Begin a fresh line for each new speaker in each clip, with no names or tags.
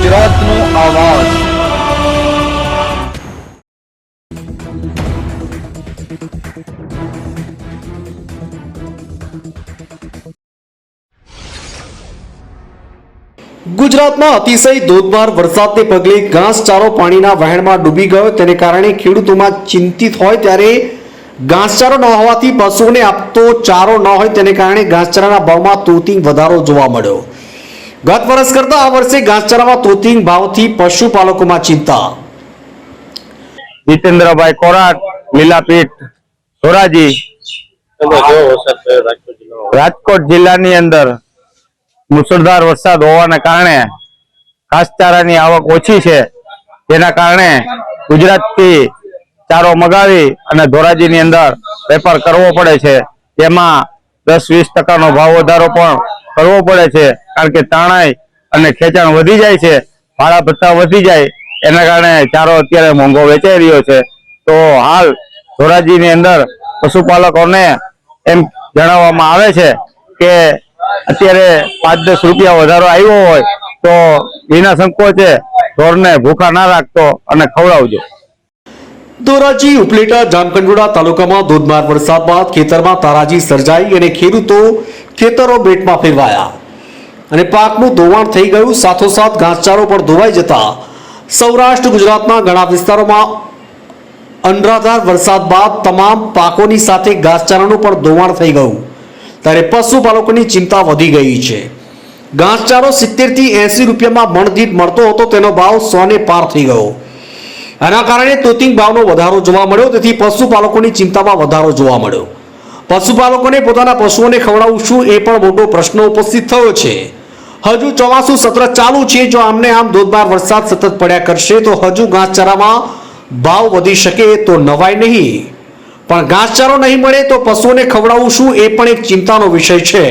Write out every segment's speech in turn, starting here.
ગુજરાતનો આવાજ।
ગુજરાતમાં અતિશય ધોધમાર વરસાદને પગલે ઘાસચારો પાણીના વહેણમાં ડૂબી ગયો, તેને કારણે ખેડૂતોમાં ચિંતિત હોય ત્યારે ઘાસચારો ન હોવાથી પશુઓને આપતો ચારો ન હોય તેને કારણે ઘાસચારાના ભાવમાં તોતિંગ વધારો જોવા મળ્યો। ગત વર્ષ કરતા આ વર્ષે ઘાસચારામાં તોતિંગ ભાવથી પશુપાલકોમાં ચિંતા।
જીતેન્દ્રભાઈ કોરાટ, લીલાપીઠ, ધોરાજી। રાજકોટ જિલ્લાની અંદર મુસળધાર વરસાદ હોવાને કારણે ઘાસચારાની આવક ઓછી છે, જેના કારણે ગુજરાતથી ચારો મગાવી અને ધોરાજીની અંદર વેપાર કરવો પડે છે, જેમાં 10-20% ભાવ વધારો પણ કરવો પડે છે, કારણ કે તાણાઈ અને ખેંચાણ વધી જાય છે, ભાડા ભથ્થા વધી જાય, એના કારણે ચારો અત્યારે મોંઘો વેચાઈ રહ્યો છે। તો હાલ ધોરાજીની અંદર પશુપાલકોને એમ જણાવવામાં આવે છે કે અત્યારે 5-10 રૂપિયા વધારો આવ્યો હોય તો વિના સંકોચે ઢોરને ભૂખા ના રાખતો અને ખવડાવજો।
ધોરાજી, ઉપલેટા, જામકંડોળા તાલુકામાં ધોધમાર વરસાદ બાદ ખેતરમાં તારાજી સર્જાઈ અને ખેતરો બેટમાં ફેરવાયા અને પાકનું ધોવાણ થઈ ગયું। સાથોસાથ ઘાસચારો પણ ધોવાઈ જતા સૌરાષ્ટ્ર ગુજરાતના ઘણા વિસ્તારોમાં અનરાધાર વરસાદ બાદ તમામ પાકોની સાથે ઘાસચારાનું પણ ધોવાણ થઈ ગયું ત્યારે પશુપાલકોની ચિંતા વધી ગઈ છે। ઘાસચારો 70 થી 80 રૂપિયામાં મણ મળતો હતો, તેનો ભાવ 100 ને પાર થઈ ગયો। આના કારણે તોતિંગ ભાવનો વધારો જોવા મળ્યો, તેથી પશુપાલકોની ચિંતામાં વધારો જોવા મળ્યો। પશુપાલકોને પોતાના પશુઓને ખવડાવવું શું એ પણ મોટો પ્રશ્ન ઉપસ્થિત થયો છે। હજુ ચોમાસું સત્ર ચાલુ છે, જો આમને આમ ધોધમાર વરસાદ સતત પડ્યા કરશે તો હજુ ઘાસચારામાં ભાવ વધી શકે તો નવાય નહીં, પણ ઘાસચારો નહીં મળે તો પશુઓને ખવડાવવું શું એ પણ એક ચિંતાનો વિષય છે।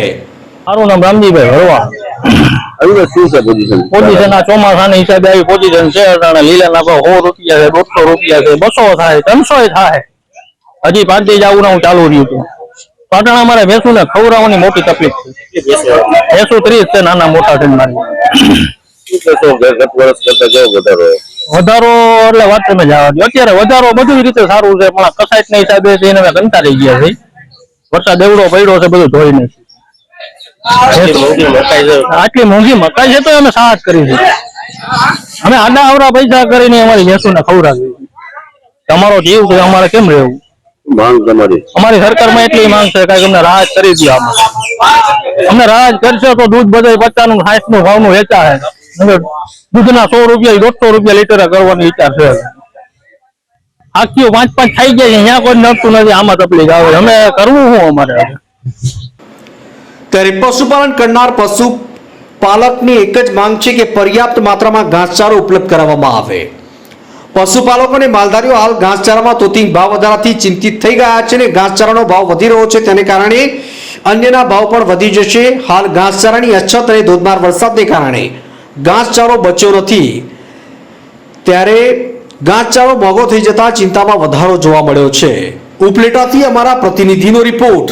મારું નામ રામજીભાઈ ભરવા। પોઝિશન આ ચોમાસાના હિસાબે આવી પોઝિશન છે। લીલા ભાવ 100 રૂપિયા છે, 200 રૂપિયા છે, 200 થાય, 300 થાય। હજી 5 દી જવું હું ચાલુ રહ્યું હતું। પાટણા મારે ભેંસું ને ખવડાવવાની મોટી તકલીફ છે। ભેંસું 30 છે, નાના મોટા છે મારી। વધારો એટલે વાત તમે જવા દો, અત્યારે વધારો બધી રીતે સારું છે, પણ કસાઈટ ના હિસાબે એને કંટાળી ગયા છે। વરસાદ એવડો પડ્યો છે, બધું ધોઈ નથી। આટલી મોંઘી મકાઈ છે તો અમે સાહસ કરી છે, અમે આડા આવડા પૈસા કરીને અમારી ભેંસુને ખવડાવી। તમારો જીવ છે, અમારે કેમ રહેવું? અમારી સરકારમાં એટલી માંગ છે કે અમને રાહત કરી દો। અમને રાહત કરશે તો દૂધ બધે 50 નું 60 નું ભાવનું વેચા છે। દૂધના 100 રૂપિયા 150 રૂપિયા લીટર કરવાનો વિચાર છે। આખીઓ 5-5 થઈ ગયા છે, અહીંયા કોઈ નડતું નથી, આમાં તકલીફ આવે। અમે કરવું શું અમારે?
ત્યારે પશુપાલન કરનાર પશુપાલકની એક જ માંગ છે કે પર્યાપ્ત માત્રામાં ઘાસચારો ઉપલબ્ધ કરાવવામાં આવે। પશુપાલકો અને માલધારીઓ હાલ ઘાસચારામાં તોતિંગ ભાવ વધારાથી ચિંતિત થઈ ગયા છે અને ઘાસચારાનો ભાવ વધી રહ્યો છે, તેને કારણે અન્યના ભાવ પણ વધી જશે। હાલ ઘાસચારાની અછત અને ધોધમાર વરસાદને કારણે ઘાસચારો બચ્યો નથી, ત્યારે ઘાસચારો મોંઘો થઈ જતા ચિંતામાં વધારો જોવા મળ્યો છે। ઉપલેટાથી અમારા પ્રતિનિધિનો રિપોર્ટ।